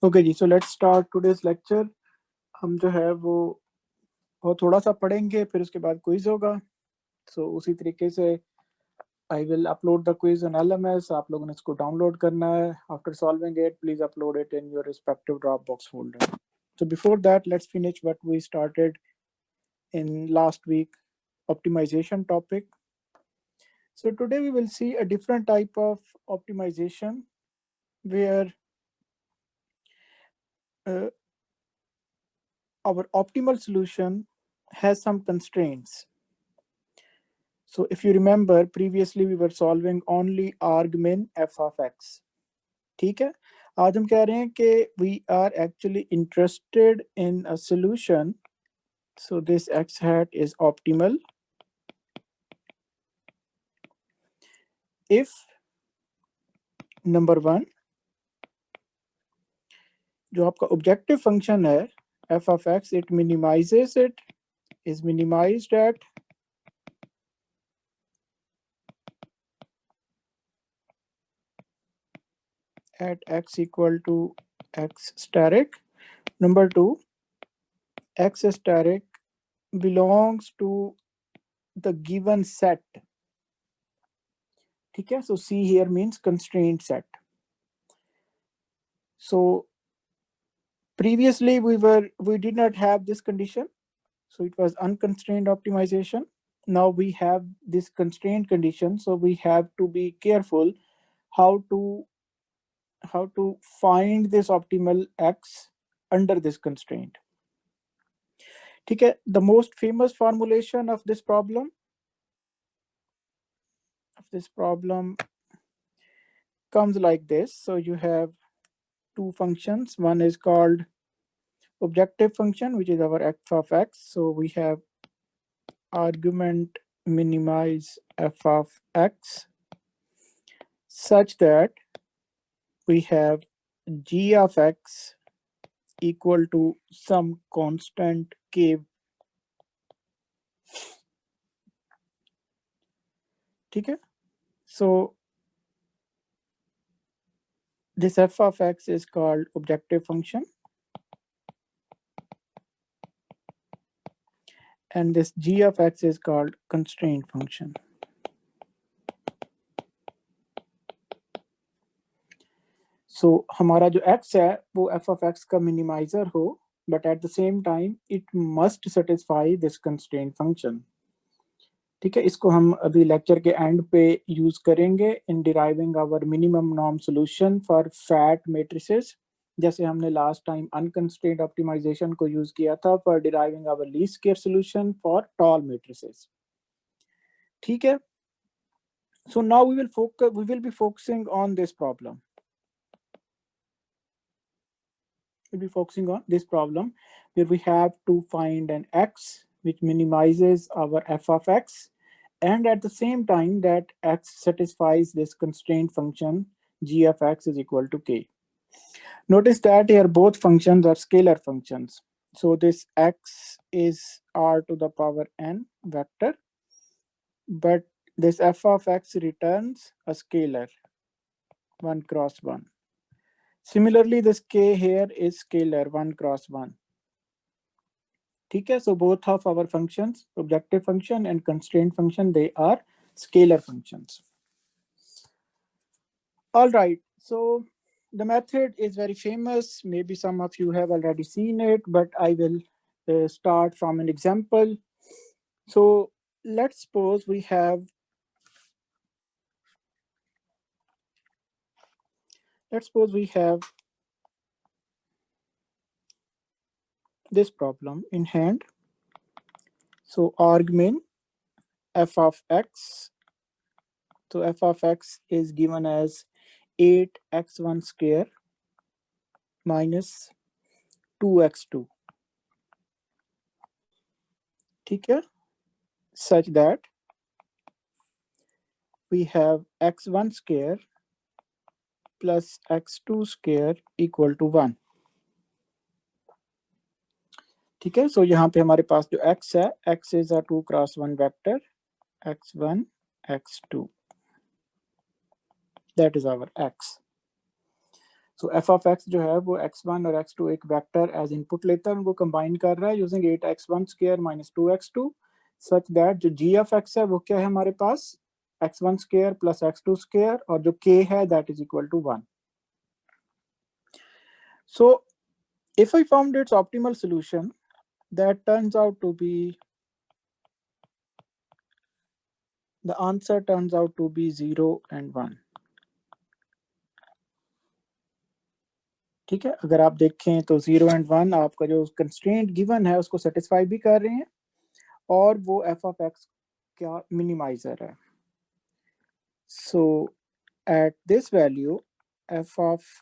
Okay ji, so let's start today's lecture. हम जो है वो थोड़ा सा पढ़ेंगे, फिर उसके बाद क्विज होगा। सो उसी तरीके से I will upload the quiz on LMS। आप लोगों ने इसको डाउनलोड करना है। After solving it please upload it in your respective drop box folder. So before that, let's finish what we started in last week, optimization topic. So today we will see a different type of optimization where uh, our optimal solution has some constraints. So if you remember, previously we were solving only argmin f of x. ठीक है, आज हम कह रहे हैं कि we are actually interested in a solution. So this x hat is optimal if number one, जो आपका objective function है f of x, it minimizes it, is minimized at x equal to x static. Number two, x static belongs to the given set. ठीक है, so C here means constraint set. So previously we did not have this condition, so it was unconstrained optimization. Now we have this constraint condition, so we have to be careful how to find this optimal x under this constraint. ठीक है, the most famous formulation of this problem comes like this. So you have two functions. One is called objective function, which is our f of x. So we have argument minimize f of x such that we have g of x equal to some constant k. ठीक है, so this f of x is called objective function, and this g of x is called constraint function. So हमारा जो x है वो f of x का minimizer हो, but at the same time it must satisfy this constraint function. ठीक है, इसको हम अभी लेक्चर के एंड पे यूज करेंगे in deriving our minimum norm solution for fat matrices, जैसे हमने लास्ट टाइम अनकंस्ट्रेंट ऑप्टिमाइजेशन को यूज किया था for deriving our least square solution for tall matrices. ठीक है, so now we will be focusing on this problem. We'll be focusing on this problem where we have to find an x which minimizes our f of x, and at the same time that x satisfies this constraint function g of x is equal to k. Notice that here both functions are scalar functions. So this x is r to the power n vector, but this f of x returns a scalar 1 cross 1. Similarly, this k here is scalar 1 cross 1. ठीक है, so both of our functions, objective function and constraint function, they are scalar functions. All right, so the method is very famous. Maybe some of you have already seen it, but I will start from an example. So let's suppose we have this problem in hand. So argmin f of x. So f of x is given as 8x1 square minus 2x2. ठीक है, such that we have x1 square plus x2 square equal to 1. ठीक है, so यहाँ पे हमारे पास जो x है, x is a 2 cross 1 vector, x1 x2, that is our x. So F of x जो है वो x1 और x2 एक वेक्टर एज इनपुट लेता है, उनको कंबाइन कर रहा है using 8x1 square minus 2x2 such that जो g ऑफ x है वो क्या है हमारे पास x1 square plus x2 square और जो k है that is equal to 1. So if I found its optimal solution, that turns out to be, the answer turns out to be 0 and 1. ठीक है, अगर आप देखें तो 0 and 1 आपका जो कंस्ट्रेंट गिवन है उसको सेटिस्फाई भी कर रहे हैं और वो एफ ऑफ एक्स क्या मिनिमाइजर है. So at this value f of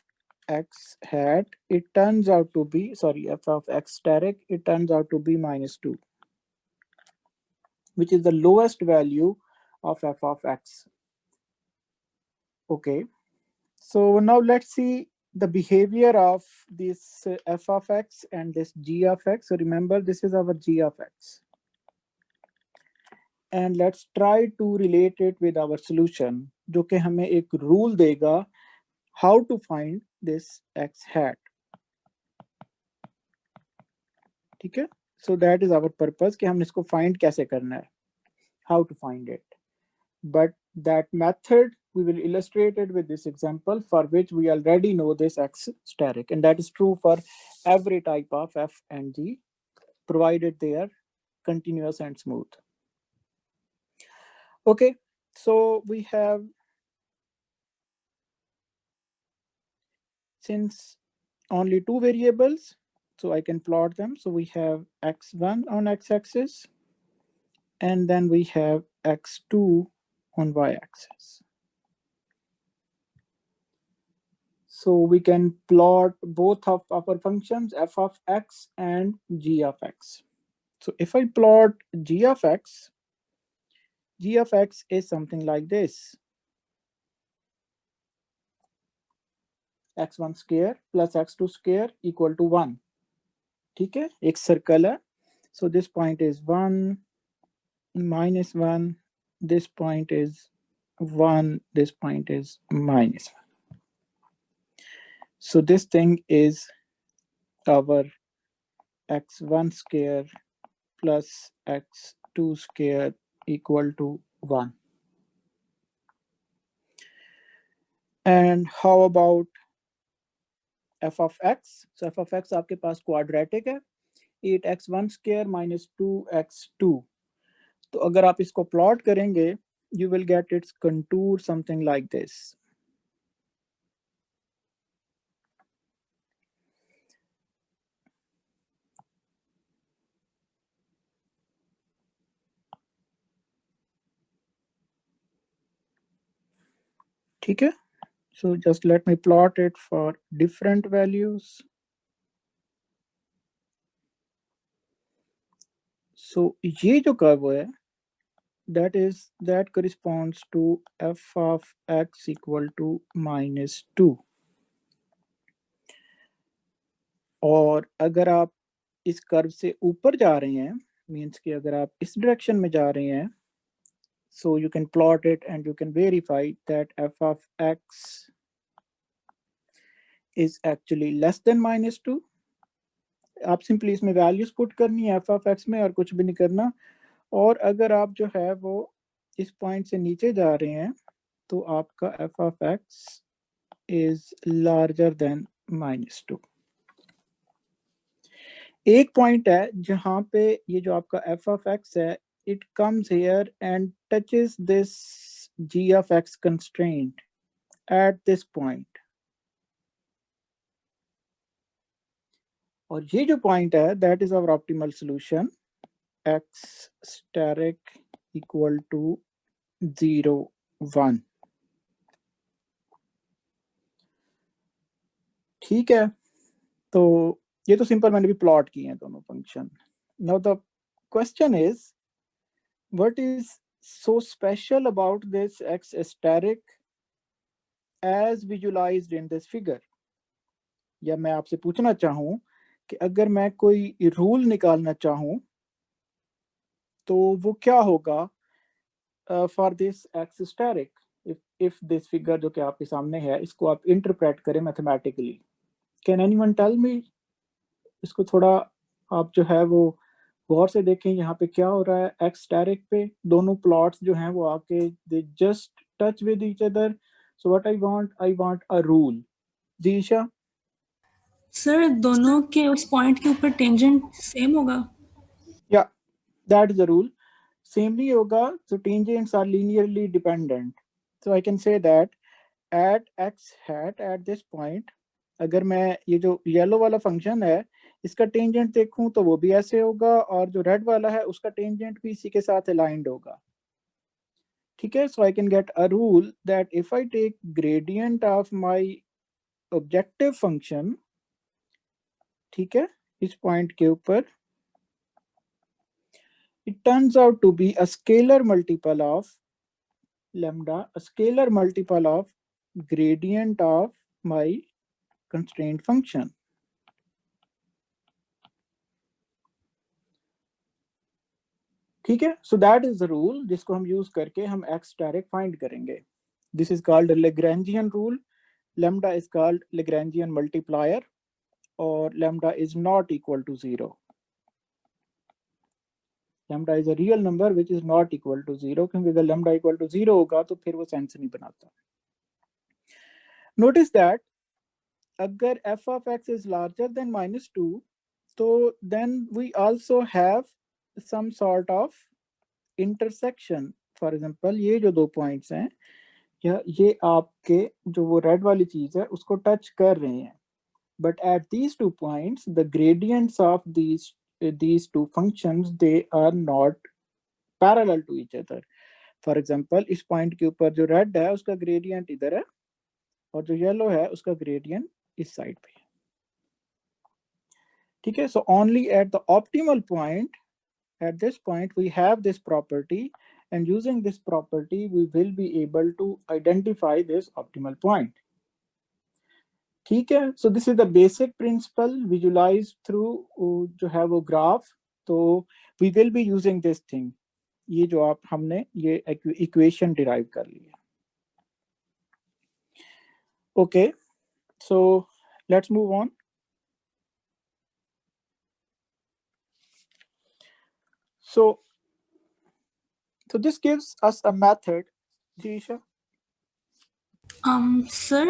x hat, it turns out to be, sorry, f of x steric, it turns out to be -2, which is the lowest value of f of x. Okay, so now let's see the behavior of this f of x and this g of x. So remember, this is our g of x. And let's try to relate it with our solution, जो कि हमें एक rule देगा how to find this x hat. ठीक है, so that is our purpose कि हमने इसको find कैसे करना है, how to find it. But that method we will illustrate it with this example for which we already know this x steric, and that is true for every type of f and g provided they are continuous and smooth. Okay, so we have, since only two variables, so I can plot them. So we have x1 on x-axis and then we have x2 on y-axis. So we can plot both of our functions f of x and g of x. So if I plot g of x is something like this. x1 square plus x2 square equal to 1. ठीक है, एक circle है. So this point is 1, -1, this point is 1, this point is -1. So this thing is our x1 square plus x2 square equal to 1. And how about f of x? So f of x आपके पास quadratic है, 8x1 square minus 2x2. तो अगर आप इसको plot करेंगे, you will get its contour something like this. ठीक है, so just let me plot it for different values. So ये जो curve है, that corresponds to f of x equal to -2. और अगर आप इस कर्व से ऊपर जा रहे हैं, मीन्स कि अगर आप इस डायरेक्शन में जा रहे हैं, so you can plot it and you can verify that f of x is actually less than -2. आप सिंपली इसमें वैल्यूज पुट करनी है f of x में और कुछ भी नहीं करना. और अगर आप जो है वो इस पॉइंट से नीचे जा रहे हैं तो आपका f of x is larger than -2. एक पॉइंट है जहां पे ये जो आपका f of x है, it comes here and touches this g of x constraint at this point. और ये जो पॉइंट है, that is our optimal solution, x steric equal to 0, 1. ठीक है, तो ये तो सिंपल मैंने भी प्लॉट किए हैं दोनों function. Now the question is, what is so special about this x steric as visualized in this figure? या मैं आपसे पूछना चाहूं कि अगर मैं कोई रूल निकालना चाहूं तो वो क्या होगा for this x steric? If this figure जो कि आपके सामने है इसको आप इंटरप्रेट करें mathematically? Can anyone tell me? इसको थोड़ा आप जो है वो गौर से देखें, यहाँ पे क्या हो रहा है। एक्स डायरेक्ट पे दोनों प्लॉट्स जो हैं वो आके they just touch with each other. So what I want a rule. जी ईशा? सर दोनों के उस पॉइंट के ऊपर टेंजेंट सेम होगा? या that is the rule. Same नहीं होगा, so tangents are linearly dependent. So I can say that at x hat at this point, अगर मैं ये जो येलो वाला फंक्शन है इसका टेंजेंट देखूं तो वो भी ऐसे होगा, और जो रेड वाला है उसका टेंजेंट भी इसी के साथ अलाइंड होगा। ठीक है, so I can get a rule that if I take gradient of my objective function, ठीक है, इस पॉइंट के ऊपर, it turns out to be a scalar multiple of lambda, a scalar multiple of gradient of my constraint function. ठीक है, so that is the rule जिसको हम use करके हम x डायरेक्ट फाइंड करेंगे। This is called Lagrangian rule. Lambda is called Lagrangian multiplier, और lambda is not equal to 0. Lambda is a real number which is not equal to 0, क्योंकि अगर lambda equal to 0 होगा तो फिर वो sense नहीं बनाता। नोटिस दैट अगर f of x is larger than -2, तो then we also have some sort of intersection. For example ये जो दो पॉइंट्स हैं, या ये आपके जो वो रेड वाली चीज है उसको टच कर रहे हैं, but at these two points the gradients of these two functions they are not parallel to each other. For example इस पॉइंट के ऊपर जो रेड है उसका ग्रेडियंट इधर है, और जो येलो है उसका ग्रेडियंट इस साइड पे। ठीक है, so only at the optimal point, at this point we have this property, and using this property we will be able to identify this optimal point. ठीक है, so this is the basic principle visualized through जो है वो graph. तो we will be using this thing, ये जो आप हमने ये इक्वेशन डिराइव कर लिया। okay, so let's move on. So this gives us a method. Jisha? Sir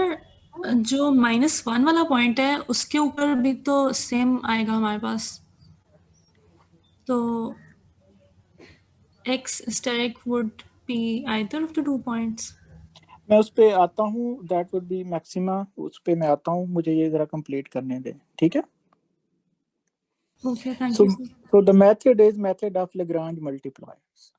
जो -1 वाला पॉइंट है उसके ऊपर भी तो सेम आएगा हमारे पास, तो x steric would be either of the 2 points. मैं उस पे आता हूँ, दैट वुड बी मैक्सिमा, उस पे मैं आता हूँ, मुझे ये जरा कंप्लीट करने दें। ठीक है, Okay, thank so you, sir. so the method is method of Lagrange multipliers.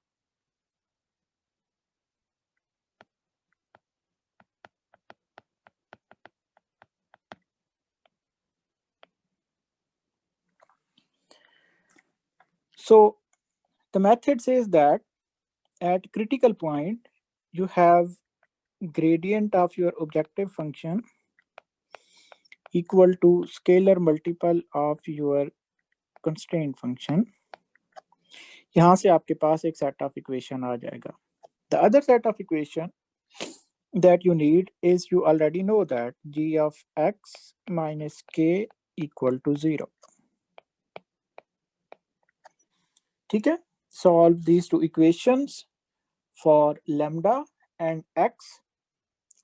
So the method says that at critical point you have gradient of your objective function equal to scalar multiple of your constraint function. यहाँ से आपके पास एक set of equation आ जाएगा। The other set of equation that you need is, you already know that g of x minus k equal to 0. ठीक है, solve these two equations for lambda and x,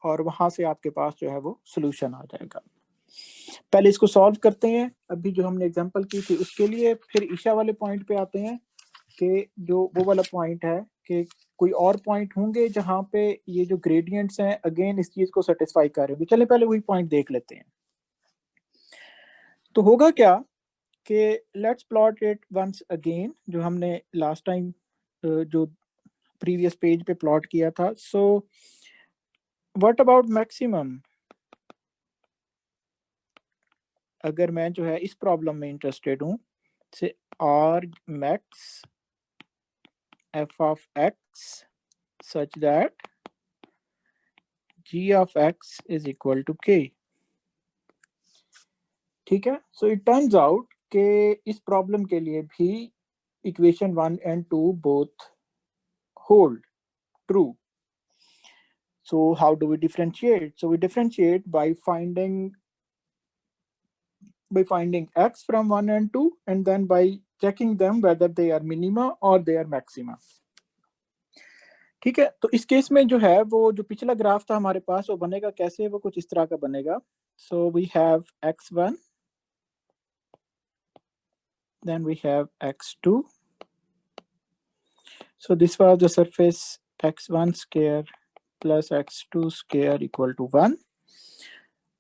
और वहां से आपके पास जो है वो सोल्यूशन आ जाएगा। पहले इसको सॉल्व करते हैं, अभी जो हमने एग्जांपल की थी उसके लिए, फिर ईशा वाले पॉइंट पे आते हैं कि जो वो वाला पॉइंट है कि कोई और पॉइंट होंगे जहां पे ये जो ग्रेडियंट्स हैं अगेन इस चीज को सेटिस्फाई कर रहे होंगे। चले पहले वही पॉइंट देख लेते हैं। तो होगा क्या कि let's plot it once again, जो हमने लास्ट टाइम जो प्रीवियस पेज पे प्लॉट किया था। So what about maximum? अगर मैं जो है इस प्रॉब्लम में इंटरेस्टेड हूं, से आर्ग max f of x such that g of x is equal to k. ठीक है, सो इट टर्न्स आउट कि इस प्रॉब्लम के लिए भी equation 1 and 2 both hold true. So how do we differentiate? So we differentiate by finding x from 1 and 2, and then by checking them whether they are minima or they are maxima. ठीक है, तो इस case में जो है वो जो पिछला ग्राफ था हमारे पास वो बनेगा कैसे, वो कुछ इस तरह का बनेगा. So we have x1, then we have x2. So this was the surface x1 square plus x2 square equal to 1.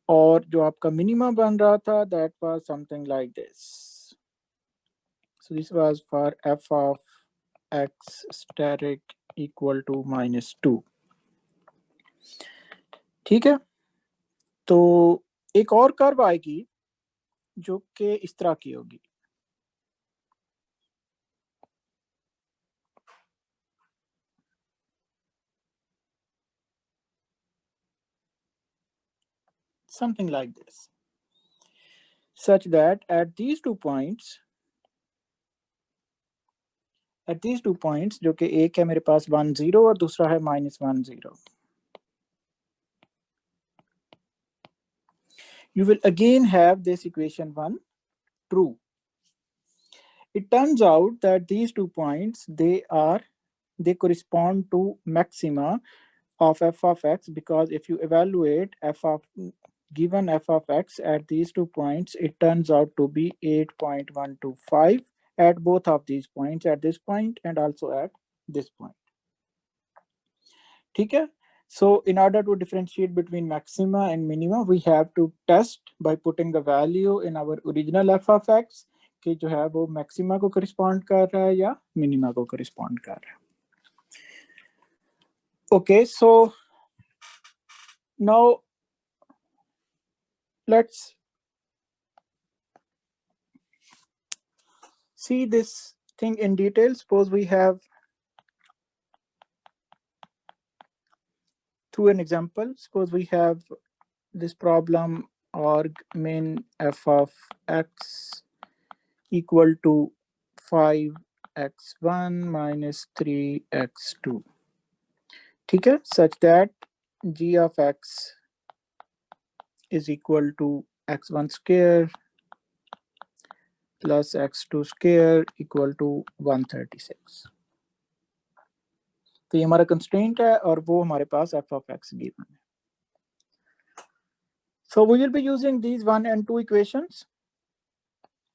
और जो आपका मिनिमम बन रहा था that was something like this. So this was for f of x steric equal to -2. ठीक है, तो एक और कर्व आएगी जो कि इस तरह की होगी. Something like this, such that at these two points जो कि एक है मेरे पास 1 0 और दूसरा है -1 0, you will again have this equation 1 true. It turns out that these 2 points they correspond to maxima of f of x, because if you evaluate given f of x at these 2 points, it turns out to be 8.125 at both of these points, at this point and also at this point. ठीक है, so in order to differentiate between maxima and minima, we have to test by putting the value in our original f of x कि जो है वो maxima को करिस्पॉन्ड कर रहा है या मिनिमा को करिस्पॉन्ड कर रहा है. Okay, so now let's see this thing in detail. Suppose we have, through an example, suppose we have this problem org min f of x equal to 5x1 minus 3x2. ठीक है, such that g of x is equal to x1 square plus x2 square equal to 136. तो ये हमारा constraint है और वो हमारे पास f of x given है. So we will be using these 1 and 2 equations,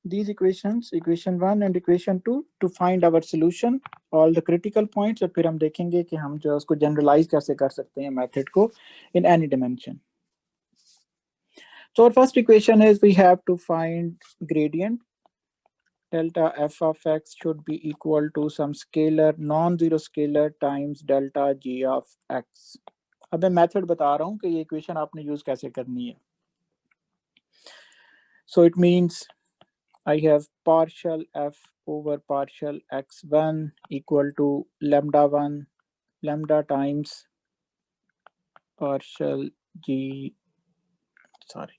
these equations, equation 1 and equation 2, to find our solution, all the critical points, और फिर हम देखेंगे कि हम जो उसको generalize कैसे कर सकते हैं method को in any dimension. So our first equation is we have to find gradient. Delta f of x should be equal to some scalar, non-zero scalar times delta g of x. अब मैं method बता रहा हूँ कि ये equation आपने use कैसे करनी है. So it means I have partial f over partial x1 equal to lambda 1 lambda times partial g, sorry,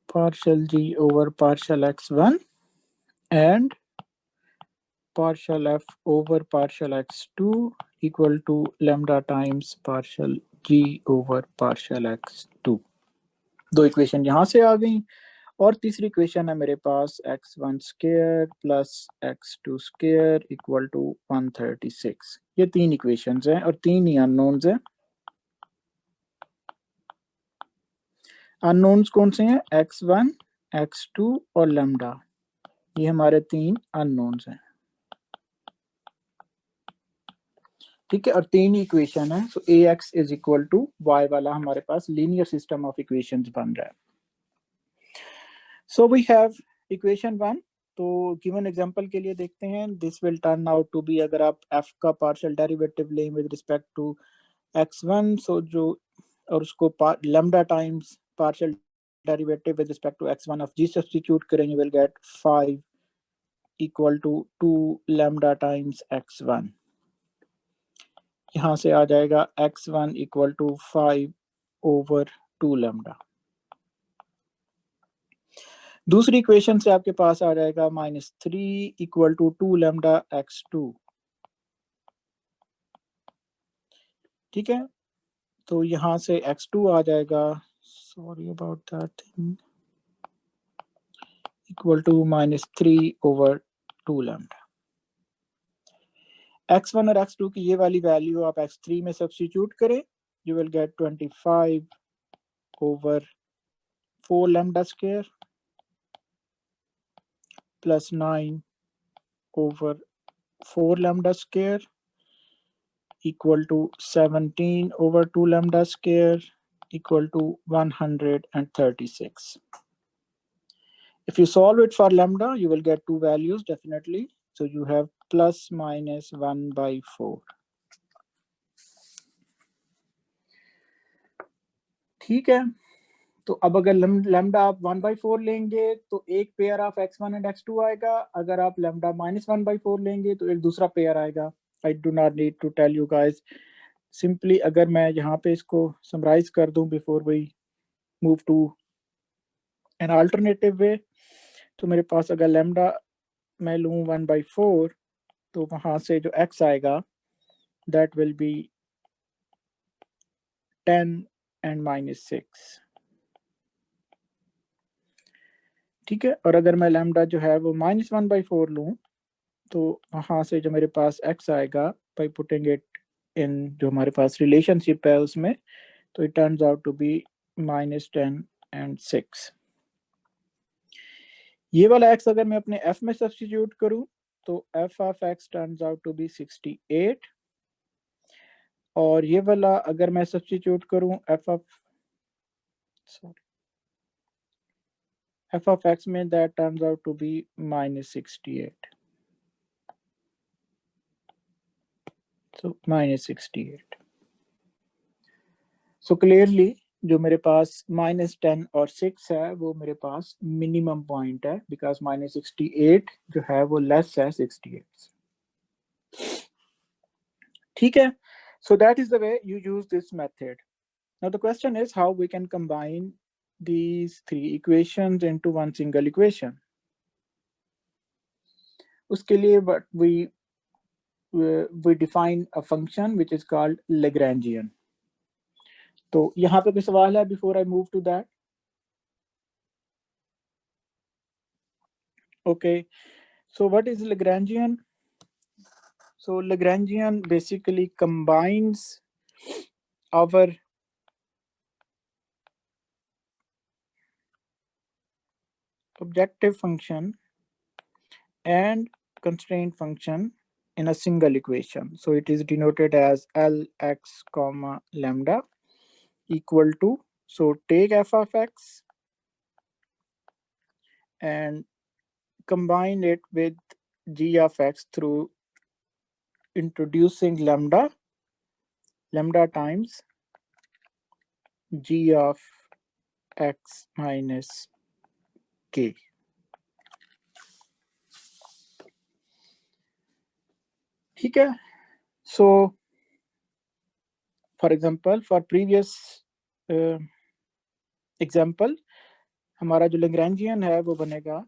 partial g over partial x1 and partial f over partial x2 equal to lambda times partial g over partial x2. दो equation यहाँ से आ गई और तीसरी equation है मेरे पास x1 square plus x2 square equal to 136. ये तीन इक्वेशंस हैं और तीन ही अननोन्स हैं. अननोन्स कौन से हैं? x1, x2 और लैम्डा. ये हमारे तीन अननोन्स हैं. ठीक है, और तीन ही इक्वेशन है. So ax is equal to y वाला हमारे पास लीनियर सिस्टम ऑफ इक्वेशंस बन रहा है. So we have equation 1. तो गिवन एग्जांपल के लिए देखते हैं. This will turn out to be, अगर आप f का पार्शियल डेरिवेटिव लें विद रिस्पेक्ट टू x1, सो जो और उसको lambda times partial derivative with respect to x1 of g substitute करें, you will get 5 equal to 2 lambda times x1. यहाँ से आ जाएगा x1 equal to 5 over 2 lambda. दूसरी इक्वेशन से आपके पास आ जाएगा -3 इक्वल टू 2 लैम्डा x2। ठीक है, तो यहाँ से x2 आ जाएगा, sorry about that thing, equal to -3/2 lambda. x1 और x2 की ये वाली वैल्यू आप x3 में सब्स्टिट्यूट करें, you will gate 25/4 lambda square plus 9/4 lambda square equal to 17/2 lambda square equal to 136. If you solve it for lambda, you will get two values definitely. So you have plus minus 1/4. ठीक है, तो अब अगर lambda आप 1/4 लेंगे तो एक pair of x1 and x2 आएगा। अगर आप लैम्डा -1/4 लेंगे तो एक दूसरा पेयर आएगा। I do not need to tell you guys, simply अगर मैं यहाँ पे इसको समराइज कर दूं before we move to an alternative way, तो मेरे पास अगर लैम्डा मैं लूँ 1/4 तो वहाँ से जो x आएगा दैट विल बी 10 and -6। ठीक है, और अगर मैं लैम्डा जो है वो -1/4 लूँ तो वहाँ से जो मेरे पास x आएगा बाई पुटिंग इट इन जो हमारे पास रिलेशनशिप है उसमें, तो it turns out to be -10 and 6। ये वाला x अगर मैं अपने f में सब्स्टिट्यूट करूँ तो f of x turns out to be 68, और ये वाला अगर मैं सब्स्टिट्यूट करूँ f ऑफ x में, that turns out to be -68। so -68। so clearly जो मेरे पास -10 और 6 है वो मेरे पास मिनिमम पॉइंट है, बिकॉज -68 जो है वो लेस है 68। ठीक है, so that is the way you use this method. Now the question is how we can combine these three equations into one single equation. उसके लिए what we define a function which is called Lagrangian. तो यहाँ पे कोई सवाल है before I move to that? Okay, so what is Lagrangian? So Lagrangian basically combines our objective function and constraint function in a single equation. So it is denoted as Lx comma lambda equal to, so take f of x and combine it with g of x through introducing lambda times g of x minus k. ठीक है, so for example for previous example हमारा जो Lagrangian है वो बनेगा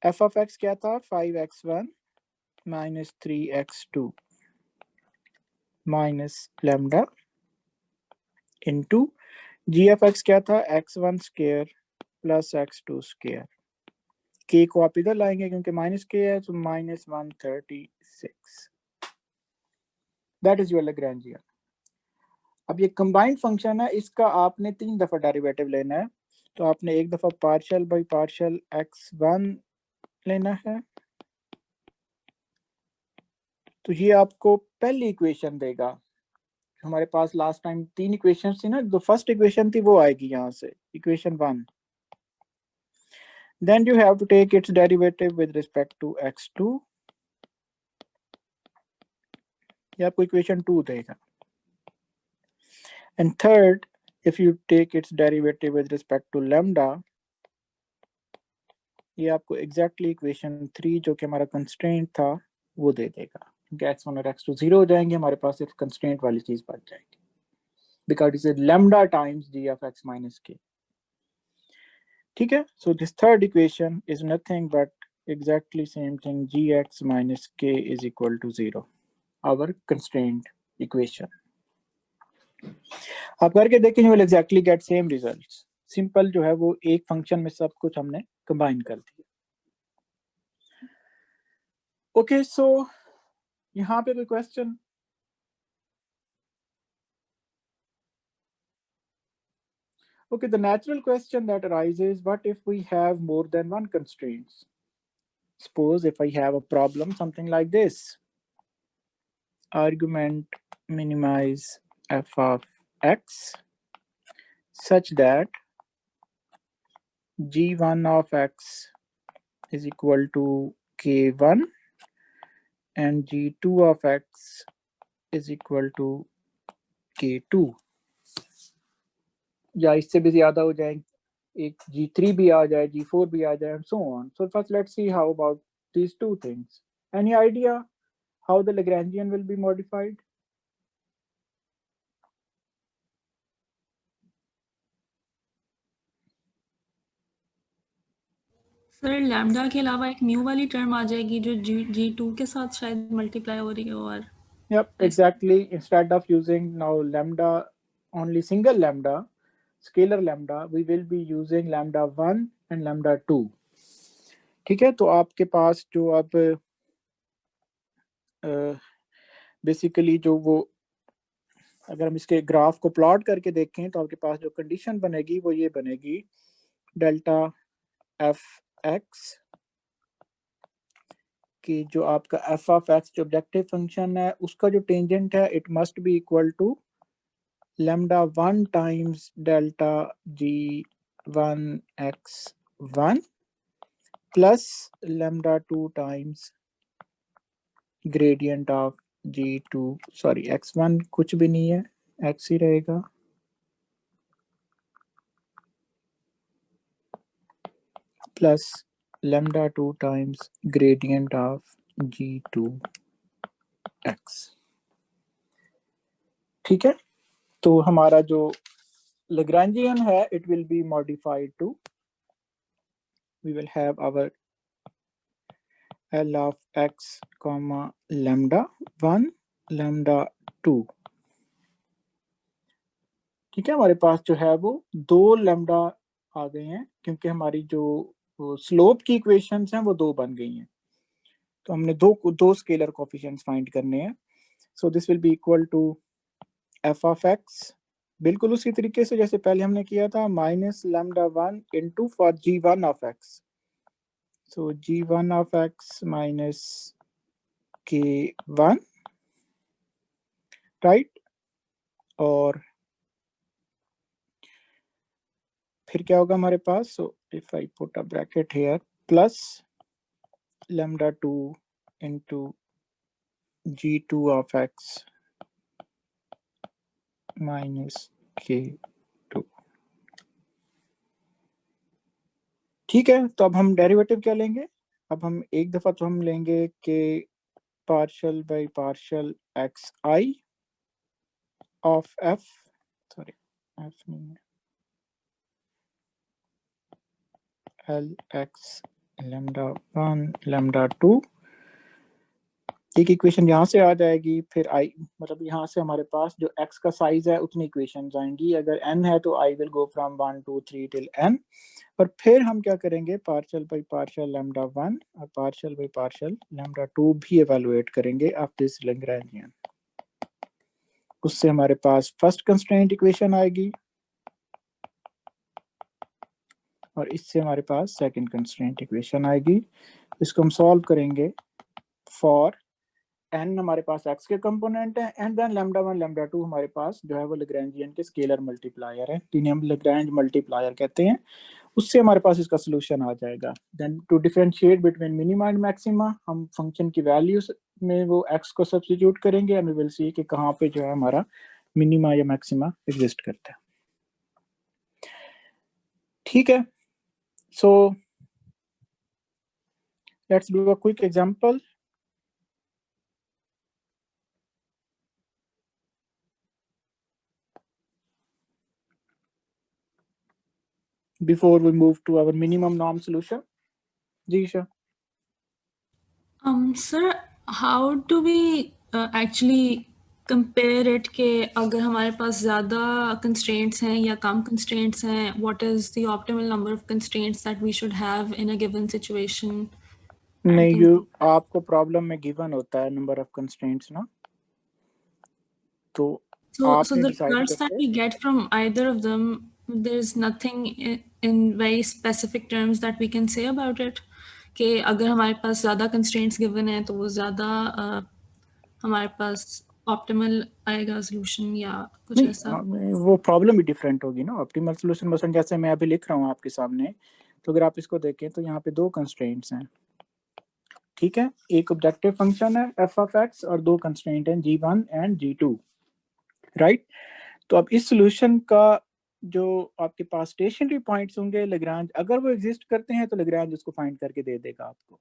f of x क्या था, 5x1 minus 3x2 minus lambda into g of x क्या था, x1 square plus x2 square। k को आप इधर लाएंगे क्योंकि माइनस k है, तो -136। That is your Lagrangian। अब ये कंबाइंड फंक्शन है, इसका आपने 3 दफा डेरिवेटिव लेना है। तो आपने एक दफा पार्शियल बाई पार्शियल x1 लेना है, तो ये आपको पहली इक्वेशन देगा। हमारे पास लास्ट टाइम 3 इक्वेशन थी ना, जो फर्स्ट इक्वेशन थी वो आएगी यहाँ से, equation 1। Then you have to take its derivative with respect to x2, ये आपको इक्वेशन 2 देगा। And third, if you take its derivative with respect to lambda, ये आपको exactly इक्वेशन 3 जो कि हमारा कंस्ट्रेंट था वो दे देगा। x1 और x2 0 हो जाएंगे, हमारे पास सिर्फ कंस्ट्रेंट वाली चीज बच जाएगी, because it is lambda times g of x minus k। ठीक है. So this third equation is nothing but exactly same thing, gx minus k is equal to 0, our constraint equation. आप करके देखें, you will exactly get same results. Simple जो है वो एक function में सब कुछ हमने कंबाइन कर दिया. ओके, सो यहाँ पे कोई question? Okay, the natural question that arises, what if we have more than one constraints? Suppose if I have a problem, something like this. Argument minimize f of x such that g1 of x is equal to k1 and g2 of x is equal to k2. या इससे भी ज्यादा हो जाए, एक g3 भी आ जाए, g4 भी आ जाए, and so on. So first let's see how about these two things. Any idea how the Lagrangian will be modified? Sir lambda के अलावा एक म्यू वाली टर्म आ जाएगी जो G2 के साथ शायद मल्टीप्लाई हो रही है और Yep, exactly. Instead of using now lambda, only single lambda, scalar lambda, we will be using lambda 1 and lambda 2. ठीक है, तो आपके पास जो अब बेसिकली जो वो अगर हम इसके ग्राफ को प्लॉट करके देखें तो आपके पास जो कंडीशन बनेगी वो ये बनेगी, डेल्टा एफ एक्स कि जो आपका एफ ऑफ एक्स जो ऑब्जेक्टिव फंक्शन है उसका जो टेंजेंट है it must be equal to lambda 1 times delta g 1 x 1 plus lambda 2 times gradient of g2, sorry x1 कुछ भी नहीं है, x ही रहेगा, plus lambda 2 times gradient of g2x. ठीक है, तो हमारा जो Lagrangian है it will be modified to, we will have our L of x comma lambda 1 lambda 2. ठीक है, हमारे पास जो है वो दो लैम्डा आ गए हैं क्योंकि हमारी जो स्लोप की इक्वेशंस हैं वो दो बन गई हैं, तो हमने दो स्केलर कोफिशिएंट्स फाइंड करने हैं. So this will be equal to f of x बिल्कुल उसी तरीके से जैसे पहले हमने किया था, minus lambda 1 into for g1 of x, so g1 of x minus k1, right. और फिर क्या होगा हमारे पास, so if I put a bracket here, plus lambda 2 into g2 of x minus k2. ठीक है, तो अब हम डेरिवेटिव क्या लेंगे, अब हम एक दफा तो हम लेंगे k partial by partial x I of f, sorry f नहीं है, l x lambda 1 lambda 2. एक इक्वेशन यहाँ से आ जाएगी, फिर i मतलब यहाँ से हमारे पास जो x का साइज है उतनी इक्वेशंस आएंगी, अगर n है तो i will go from 1 2 3 till n, और फिर हम क्या करेंगे, पार्शियल बाई पार्शियल लैम्डा 1 और पार्शियल बाई पार्शियल लैम्डा 2 भी एवेलुएट करेंगे ऑफ दिस लैग्रेंजियन. उससे हमारे पास फर्स्ट कंस्ट्रेंट इक्वेशन आएगी और इससे हमारे पास सेकंड कंस्ट्रेंट इक्वेशन आएगी. इसको हम सॉल्व करेंगे फॉर n हमारे पास x के कंपोनेंट है, एंड देन लैम्डा 1 लैम्डा 2 हमारे पास जो है वो लैग्रेंजियन के स्केलर मल्टीप्लायर है, जिन्हें हम लैग्रेंज मल्टीप्लायर कहते हैं. उससे हमारे पास इसका सोल्यूशन आ जाएगा. Then to differentiate between minima and maxima, हम फंक्शन की वैल्यूज में वो x को सब्स्टिट्यूट करेंगे एंड वी विल सी कि कहाँ पे जो है हमारा मिनिमा या मैक्सिमा एग्जिस्ट करता है. ठीक है, so let's do a quick example. before we move to our minimum norm solution? Jisha. Sir, how do we actually compare it कि अगर हमारे पास ज़्यादा constraints हैं या कम constraints हैं, what is the optimal number of constraints that we should have in a given situation? नहीं, you आपको problem में गिवन होता है नंबर ऑफ कंस्ट्रेंट्स ना, तो So आपने the डिसाइड results that करते we get from either of them, there's nothing in very specific terms that we can say about it. कि अगर हमारे पास ज़्यादा constraints given है तो वो ज़्यादा हमारे पास ऑप्टिमल आएगा सोल्यूशन या कुछ ऐसा। नहीं, वो प्रॉब्लम भी डिफरेंट होगी ना। ऑप्टिमल सोल्यूशन मसलन जैसे मैं अभी लिख रहा हूँ आपके सामने, तो अगर आप इसको देखें तो यहाँ पे दो कंस्ट्रेंट्स हैं, ठीक है। एक ऑब्जेक्टिव फंक्शन है एफ ऑफ एक्स और दो कंस्ट्रेंट हैं g1 एंड g2, राइट। तो अब इस सोल्यूशन का जो आपके पास स्टेशनरी पॉइंट्स होंगे लेग्रांज, अगर वो एग्जिस्ट करते हैं तो लेग्रांज उसको फाइंड करके दे देगा आपको।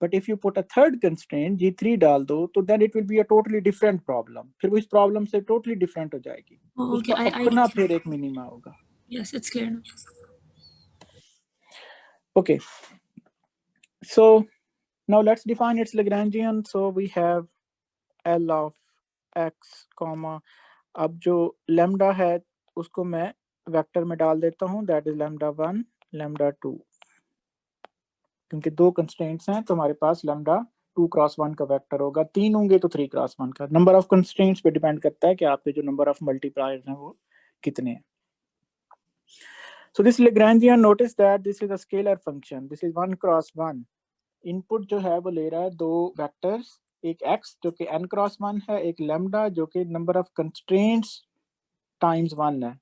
But if you put a third constraint g3 डाल दो तो then it will be a totally different problem, फिर वो इस प्रॉब्लम से टोटली डिफरेंट हो जाएगी। ओके, उसका अपना फिर एक मिनिमा होगा। Yes, it's clear. Okay, so now let's define its Lagrangian. So we have L of x comma, अब जो lambda है उसको मैं वेक्टर में डाल देता हूँ, दैट इज lambda 1 lambda 2, क्योंकि दो कंस्ट्रेंट्स हैं तो हमारे पास lambda 2 क्रॉस 1 का वेक्टर होगा, तीन होंगे तो 3 क्रॉस 1 का। नंबर ऑफ कंस्ट्रेंट्स पे डिपेंड करता है कि आपके जो नंबर ऑफ मल्टीप्लायर्स हैं वो कितने हैं। So this Lagrangian, notice that this is a scalar function, this is 1 cross 1। Input जो है वो ले रहा है दो वेक्टर्स, एक x जो कि n क्रॉस 1 है, एक लैम्डा जो कि नंबर ऑफ कंस्ट्रेंट्स टाइम्स 1 है,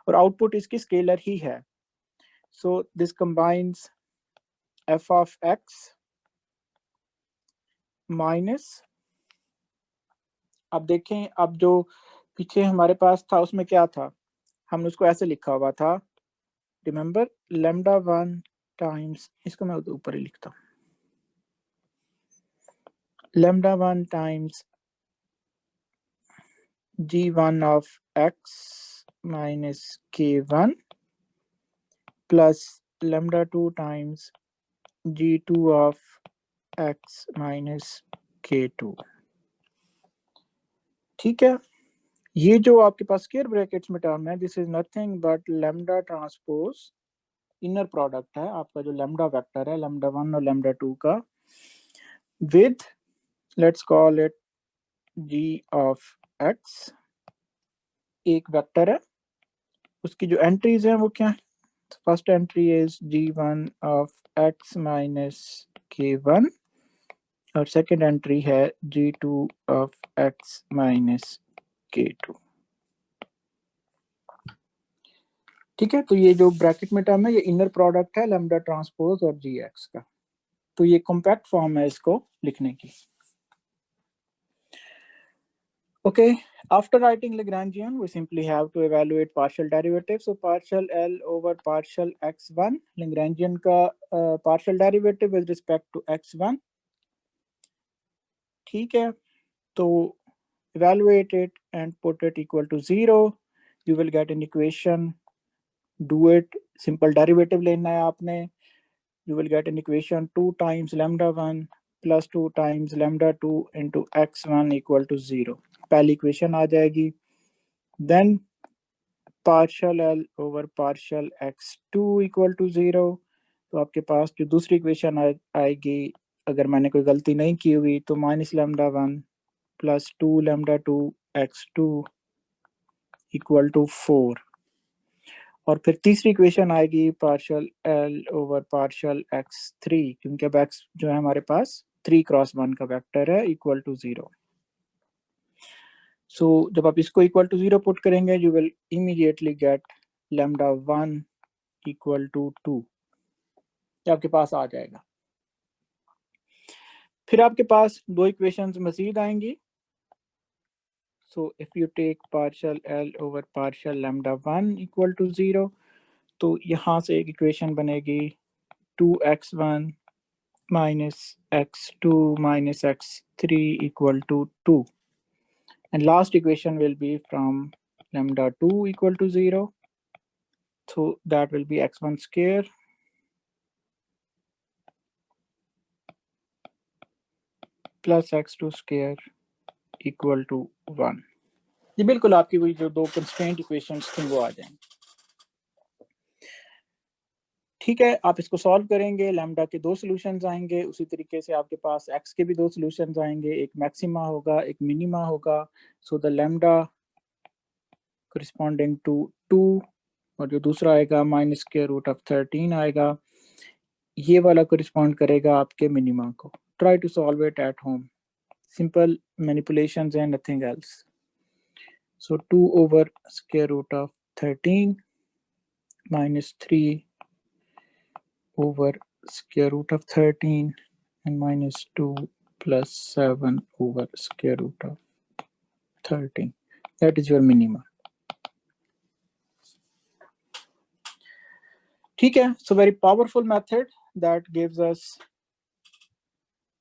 और आउटपुट इसकी स्केलर ही है। So this combines f of x minus, अब देखें, अब जो पीछे हमारे पास था उसमें क्या था, हमने उसको ऐसे लिखा हुआ था, रिमेंबर लैम्डा 1 टाइम्स, इसको मैं ऊपर ही लिखता हूँ, lambda 1 times g1 of x minus k1 plus lambda 2 times g2 of x minus k2, ठीक है। ये जो आपके पास स्क्वायर ब्रैकेट्स में टर्म है, this is nothing but lambda transpose inner product है आपका जो लैम्डा वेक्टर है, लैम्डा 1 और लैम्डा 2 का, with let's call it g of x, एक वेक्टर है, उसकी जो एंट्रीज हैं वो क्या है, first entry is g1 of x minus k1 और सेकेंड एंट्री है g2 of x minus k2, ठीक है। तो ये जो ब्रैकेट में टर्म है ये इनर प्रोडक्ट है लैम्डा ट्रांसपोज और gx का, तो ये कॉम्पैक्ट फॉर्म है इसको लिखने की। Okay, after writing Lagrangian, we simply have to evaluate partial derivatives. So partial L over partial x1, Lagrangian का partial derivative with respect to x1, ठीक है। तो evaluate it and put it equal to 0, you will get an equation, do it, simple derivative लेना है आपने, you will get an equation 2 times lambda 1 plus 2 times lambda 2 into x1 equal to 0, पहली equation आ जाएगी। Then partial L over partial x2 equal to 0, तो आपके पास जो दूसरी इक्वेशन आएगी, अगर मैंने कोई गलती नहीं की हुई तो minus lambda 1 plus 2 lambda 2 x2 equal to 4, और फिर तीसरी इक्वेशन आएगी partial L over partial x3, क्योंकि अब x जो है हमारे पास 3 क्रॉस 1 का वेक्टर है, इक्वल टू 0। सो जब आप इसको इक्वल टू 0 पुट करेंगे, you will immediately get lambda 1 equal to 2, आपके पास आ जाएगा। फिर आपके पास दो इक्वेशंस मजीद आएंगी। So if you take partial L over partial lambda 1 equal to 0, तो यहाँ से एक इक्वेशन बनेगी 2x1 minus x2 minus x3 equal to 2, and last equation will be from lambda 2 equal to 0 So that will be x1 square plus x2 square equal to 1. ये बिल्कुल आपकी वही जो दो कंस्ट्रेंट इक्वेशंस थी वो आ जाएंगी। ठीक है, आप इसको सॉल्व करेंगे, लैम्डा के दो सॉल्यूशंस आएंगे, उसी तरीके से आपके पास एक्स के भी दो सॉल्यूशंस आएंगे, एक मैक्सिमा होगा एक मिनिमा होगा। So the lambda corresponding to 2 और जो दूसरा आएगा माइनस स्क्वायर रूट ऑफ 13 आएगा, ये वाला करिस्पॉन्ड करेगा आपके मिनिमा को। Try to solve it at home, simple manipulations and nothing else. So 2 over square root of 13 minus 3 over square root of 13 and minus 2 plus 7 over square root of 13. That is your minima. ठीक है, so very powerful method that gives us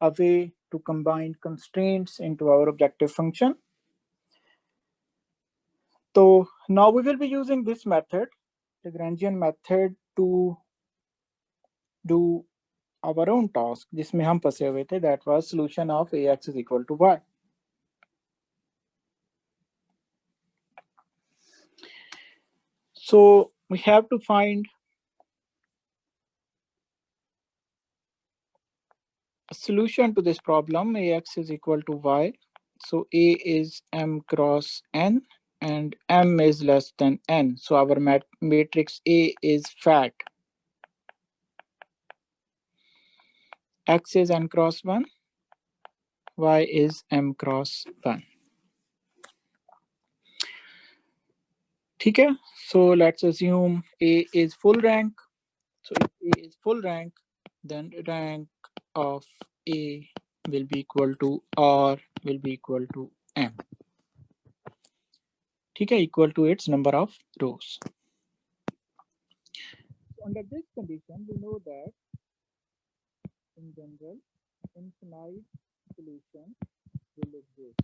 a way to combine constraints into our objective function. So now we will be using this method, Lagrangian method, to do our own task जिसमें हम फंसे हुए थे, that was solution of ax is equal to y. So we have to find a solution to this problem. Ax is equal to y. So A is m cross n and m is less than n. So our matrix A is fat. X is n cross 1, y is m cross 1. ठीक है, so let's assume A is full rank. So if A is full rank, then rank of A will be equal to R will be equal to M. ठीक है, equal to its number of rows. So under this condition, we know that in general, infinite solution will exist.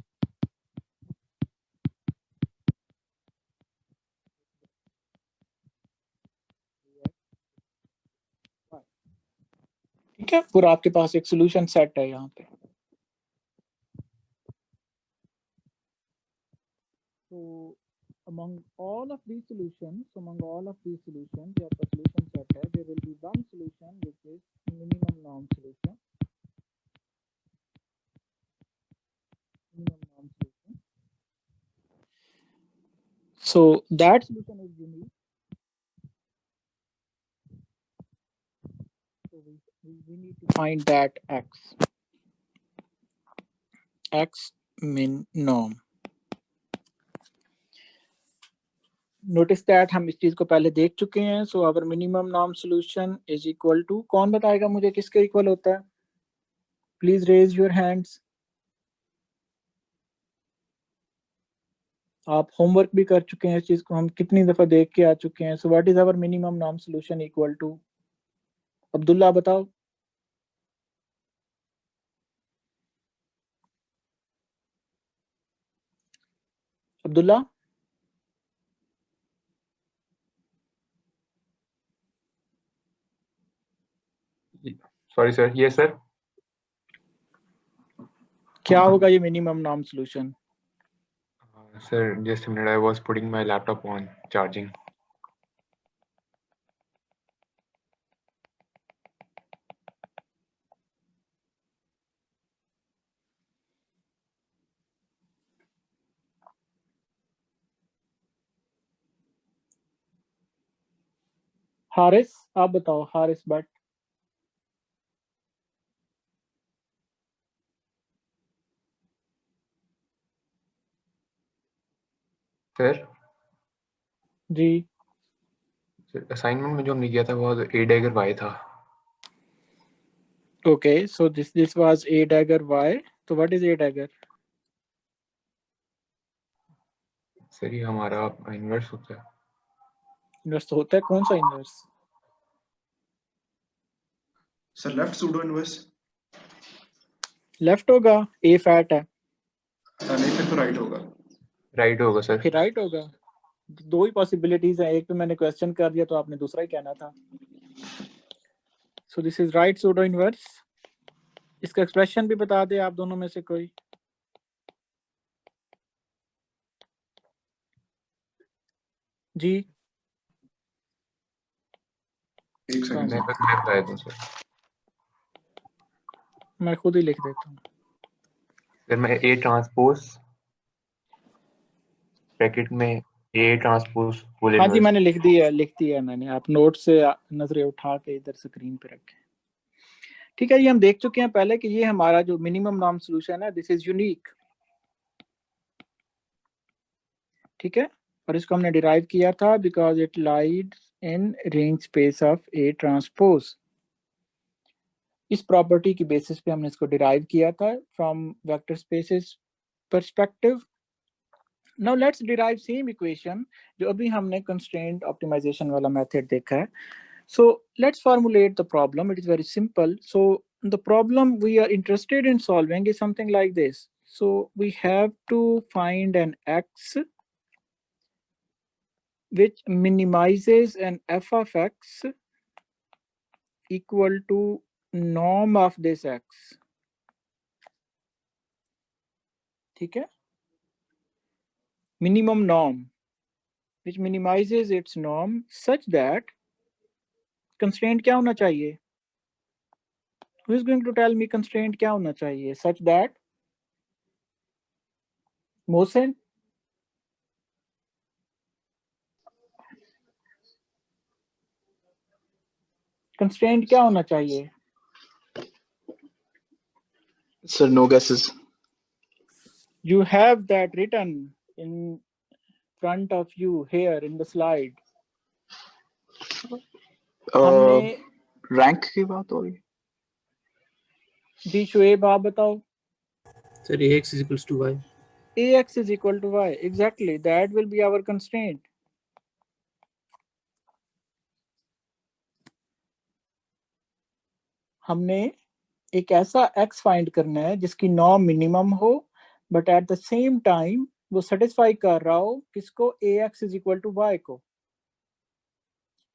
ठीक है, पूरा आपके पास एक solution set है यहाँ पे। So among all of these solutions, your solution set है, there will be one solution which is minimum norm solution. So that solution is unique. So we need to find that x min norm. Notice that हम इस चीज को पहले देख चुके हैं. So our minimum norm solution is equal to, कौन बताएगा मुझे किसके इक्वल होता है? Please raise your hands. आप होमवर्क भी कर चुके हैं, इस चीज को हम कितनी दफा देख के आ चुके हैं. So what is our minimum norm solution equal to? Abdullah बताओ. Abdullah. Sorry sir, yes sir. क्या होगा ये minimum norm solution? Sir, just a minute, I was putting my laptop on charging. Haris, आप बताओ. हारिस बट. Sir, जी. असाइनमेंट में जो हमने किया था वो A dagger Y था. Okay, so this was A dagger Y. So what is A dagger? Sir ये हमारा इनवर्स होता है. इनवर्स होता है, कौन सा inverse? Sir left pseudo inverse. Left होगा, A फैट है. नहीं फिर तो राइट होगा. राइट होगा सर. फिर राइट होगा. दो ही पॉसिबिलिटीज हैं, एक पे मैंने क्वेश्चन कर दिया तो आपने दूसरा ही कहना था। So this is right pseudo inverse. इसका एक्सप्रेशन भी बता दे आप दोनों में से कोई। जी एक सेकंड मैं बता दूं सर। मैं खुद ही लिख देता हूँ। सर मैं ए ट्रांसपोज ब्रैकेट में ए ट्रांसपोज फुल हाँ जी इनवर्स। मैंने लिख दी है मैंने। आप नोट से नजरें उठा के इधर स्क्रीन पे रखें। ठीक है, ये हम देख चुके हैं पहले कि ये हमारा जो मिनिमम नॉर्म सॉल्यूशन है दिस इज यूनिक। ठीक है, और इसको हमने डिराइव किया था because it lied in range space of A transpose. इस प्रॉपर्टी की बेसिस पे हमने इसको डिराइव किया था from vector spaces perspective. Now let's derive same equation जो अभी हमने कंस्ट्रेंट ऑप्टिमाइजेशन वाला मेथड देखा है। So let's formulate the problem. It is very simple. So the problem we are interested in solving is something like this. So we have to find an x which minimizes an f of x equal to norm of this x. ठीक है, minimum norm which minimizes its norm such that constraint क्या होना चाहिए? Who is going to tell me constraint क्या होना चाहिए? Such that Mohsen, constraint क्या होना चाहिए? Sir, no guesses. You have that written in front of you here in the slide. हमने Rank की बात हो रही है. जी शुएब आप बताओ. Sir, ax is equals to y. Ax is equal to y. Exactly, that will be our constraint. हमने एक ऐसा x फाइंड करना है जिसकी नॉर्म मिनिमम हो but at the same time वो सेटिस्फाई कर रहा हो किसको? ax is equal to y को.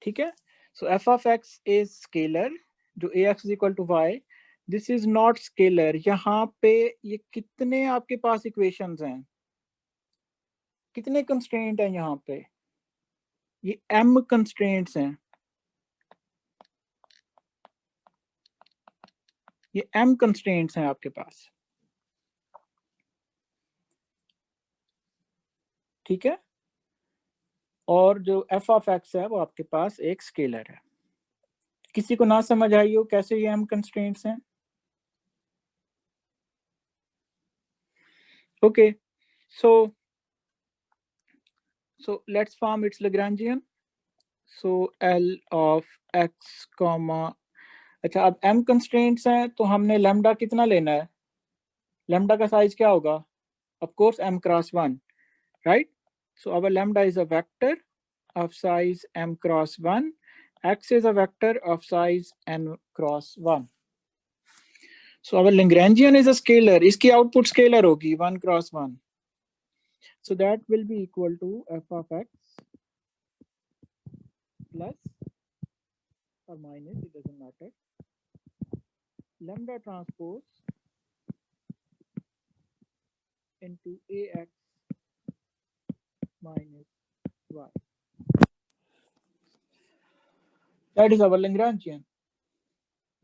ठीक है, so f of x is scalar जो ax is equal to y. This is not scalar. यहाँ पे ये कितने आपके पास इक्वेशंस हैं, कितने कंस्ट्रेंट हैं यहाँ पे? ये m कंस्ट्रेंट्स हैं, ये m कंस्ट्रेंट्स हैं आपके पास. ठीक है, और जो f ऑफ x है वो आपके पास एक स्केलर है. किसी को ना समझ आई हो कैसे ये m कंस्ट्रेंट्स हैं? Okay, so let's form its Lagrangian. So L of x comma, अच्छा अब m कंस्ट्रेंट्स हैं तो हमने लैम्डा कितना लेना है? लैम्डा का साइज क्या होगा? Of course m cross 1, right? So our lambda is a vector of size m cross 1, x is a vector of size n cross 1. So our Lagrangian is a scalar, इसकी output scalar होगी 1 cross 1. So that will be equal to f of x plus or minus, it doesn't matter, lambda transpose into ax minus y. That is our Lagrangian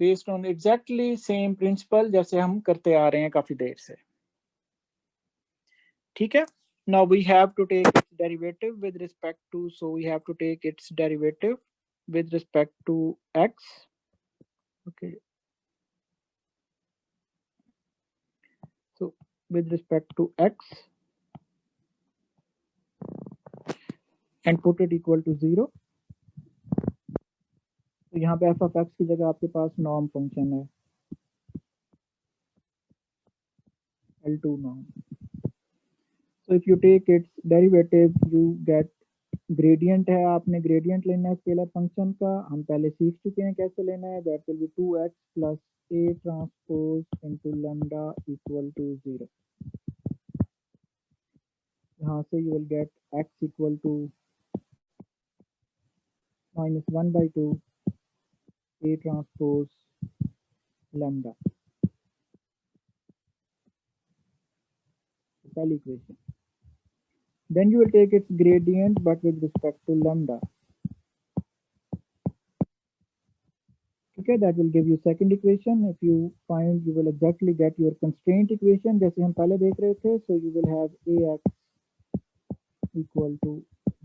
based on exactly same principle जैसे हम करते आ रहे हैं काफी देर से. ठीक है, now we have to take its derivative with respect to, so we have to take its derivative with respect to x. Okay, so with respect to x and put it equal to 0. तो यहाँ पे f of x की जगह आपके पास norm function है L2 norm. So if you take its derivative you get gradient है, आपने gradient लेना है स्केलर फंक्शन का, हम पहले सीख चुके हैं कैसे लेना है. that will be 2x plus a transpose into lambda equal to 0. यहाँ से you will get x equal to minus 1 by 2 A transpose lambda. Pehli equation. Then you will take its gradient but with respect to lambda. Okay, that will give you second equation. If you find, you will exactly get your constraint equation जैसे हम पहले देख रहे थे. So you will have ax equal to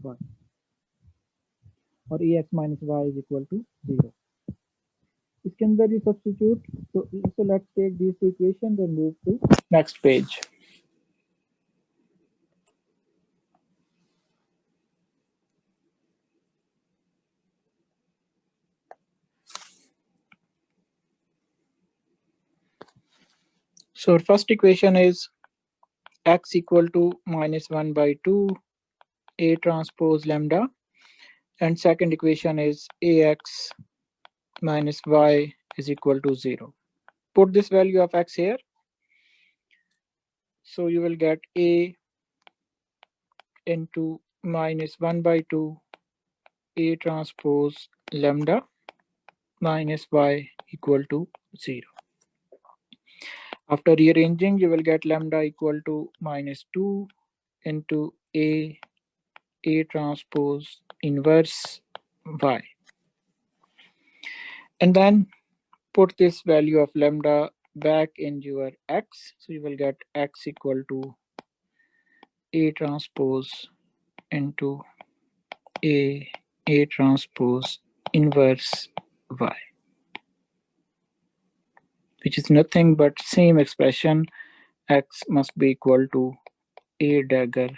y or ax minus y is equal to 0. इसके अंदर you substitute. So let's take these two equations and move to next page. So our first equation is x equal to minus 1 by 2 A transpose lambda, and second equation is ax minus y is equal to 0. Put this value of x here. So you will get A into minus 1 by 2 A transpose lambda minus y equal to 0. After rearranging, you will get lambda equal to minus 2 into A transpose inverse y. And then put this value of lambda back in your x. So you will get x equal to A transpose into A transpose inverse y, which is nothing but same expression, x must be equal to A dagger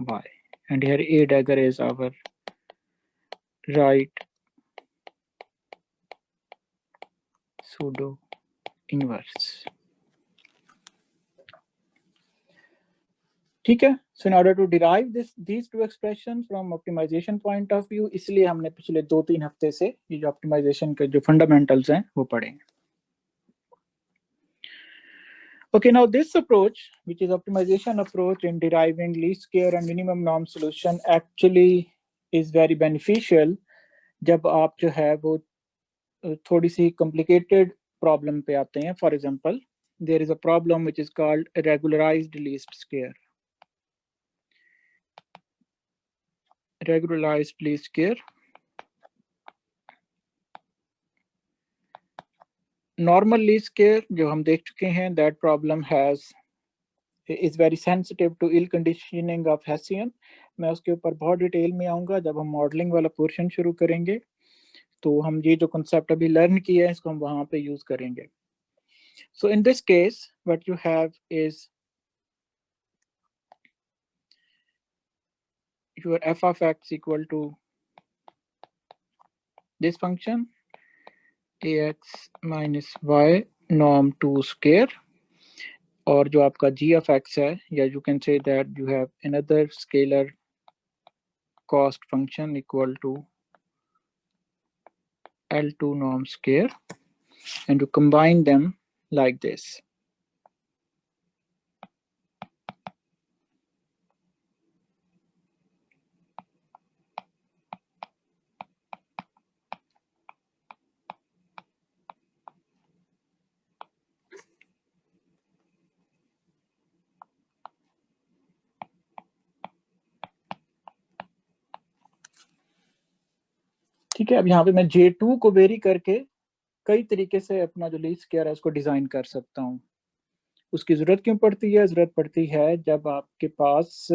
y. And here A dagger is our right pseudo inverse. ठीक है. So in order to derive these two expressions from optimization point of view, इसलिए हमने पिछले 2-3 हफ्ते से ये जो optimization के जो fundamentals हैं वो पढ़ेंगे. Okay, now this approach, which is optimization approach in deriving least square and minimum norm solution, actually is very beneficial जब आप जो है वो थोड़ी सी complicated problem पे आते हैं. For example, there is a problem which is called regularized least square. Regularized least square. Normal least square जो हम देख चुके हैं, that problem is very sensitive to ill conditioning of Hessian. मैं उसके ऊपर बहुत डिटेल में आऊँगा जब हम मॉडलिंग वाला पोर्शन शुरू करेंगे. तो हम ये जो concept अभी लर्न किया है इसको हम वहाँ पे यूज करेंगे. So in this case, what you have is your f of x equal to this function ax minus y norm 2 square, और जो आपका g of x है, या you can say that you have another scalar cost function equal to L2 norm square, and you combine them like this. ठीक है. अब यहाँ पे मैं J2 को वेरी करके कई तरीके से अपना जो लीस्ट स्क्वायर है उसको डिजाइन कर सकता हूँ. उसकी जरूरत क्यों पड़ती है? जरूरत पड़ती है जब आपके पास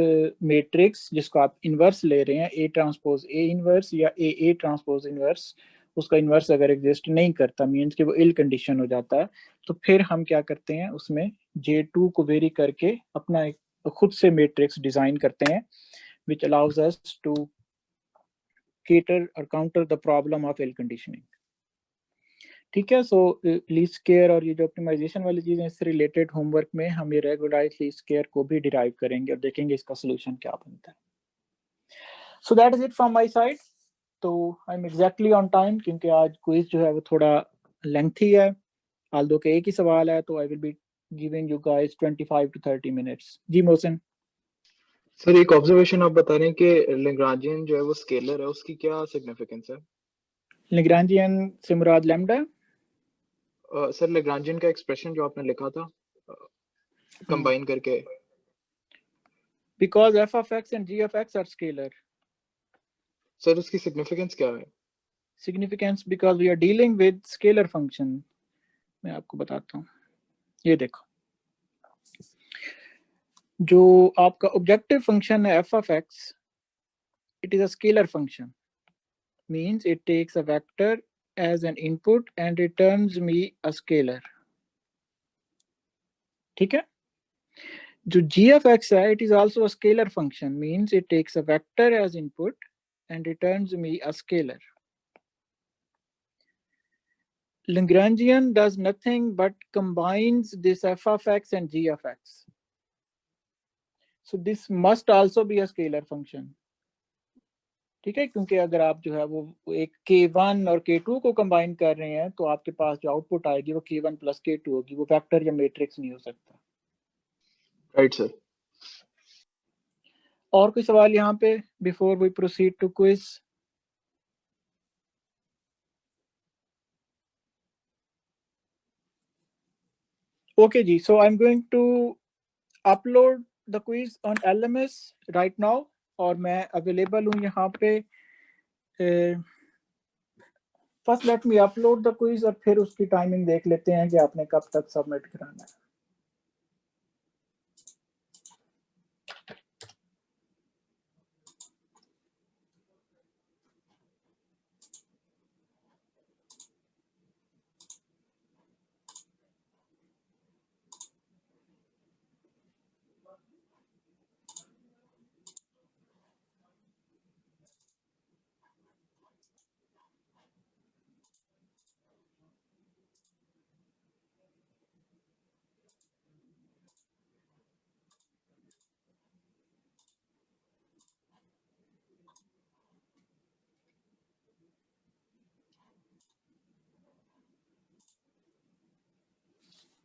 मैट्रिक्स जिसको आप इन्वर्स ले रहे हैं, A ट्रांसपोज A इन्वर्स या A ट्रांसपोज इन्वर्स, उसका इन्वर्स अगर एग्जिस्ट नहीं करता, मींस कि वो इल कंडीशन हो जाता है, तो फिर हम क्या करते हैं, उसमें J2 को वेरी करके अपना एक खुद से मैट्रिक्स डिजाइन करते हैं, which allows us to cater or counter the problem of ill conditioning. ठीक है. सो लीस्ट स्क्वायर और ये जो ऑप्टिमाइजेशन वाली चीजें, इससे रिलेटेड होमवर्क में हम ये रेगुलराइज्ड लीस्ट स्क्वायर को भी डिराइव करेंगे और देखेंगे इसका सोल्यूशन क्या बनता है. So that is it from my side. तो I am exactly on time, क्योंकि आज क्विज जो है वो थोड़ा लेंथी है. आल्दो के एक ही सवाल है, तो I will be giving you guys 25 to 30 minutes. जी मोहसिन. सर एक ऑब्जर्वेशन आप बता रहे हैं कि लैग्रांजियन जो है वो स्केलर है, उसकी क्या सिग्निफिकेंस है? Lagrangian से मुराद लैम्डा। सर लेग्रांजियन का एक्सप्रेशन जो आपने लिखा था कंबाइन करके, Because f of x and g of x are scalar. Sir उसकी सिग्निफिकेंस क्या है? Significance because we are dealing with scalar function. मैं आपको बताता हूँ, ये देखो, जो आपका ऑब्जेक्टिव फंक्शन है f of x, it is a scalar function, means it takes a vector as an input and returns me a scalar. ठीक है? जो g of x है, it is also a scalar function, means it takes a vector as input and returns me a scalar. Lagrangian does nothing but combines this f of x and g of x. So this must also be a scalar function. ठीक है, क्योंकि अगर आप जो है वो एक k1 और k2 को कंबाइन कर रहे हैं तो आपके पास जो आउटपुट आएगी वो k1 प्लस k2 होगी, वो वेक्टर या मैट्रिक्स नहीं हो सकता। Right sir. और कोई सवाल यहाँ पे before we proceed to quiz? Okay ji, so I am going to upload the quiz on LMS right now, और मैं अवेलेबल हूँ यहाँ पे। First let me upload the quiz और फिर उसकी टाइमिंग देख लेते हैं कि आपने कब तक सबमिट कराना है।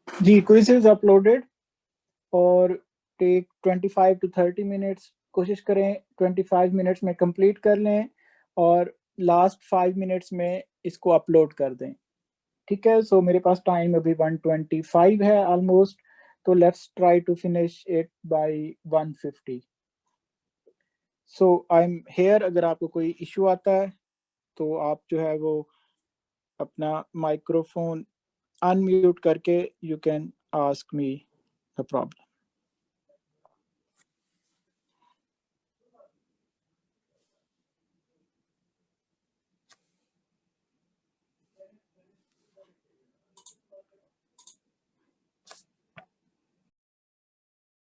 जी, क्विज इज अपलोडेड और टेक 25 to 30 मिनट्स। कोशिश करें 25 मिनट्स में कंप्लीट कर लें और लास्ट 5 मिनट्स में इसको अपलोड कर दें। ठीक है, सो मेरे पास टाइम अभी 125 है ऑलमोस्ट, तो let's try to finish it by 150। So I am here. अगर आपको कोई इशू आता है तो आप जो है वो अपना माइक्रोफोन अनम्यूट करके you can ask me the problem.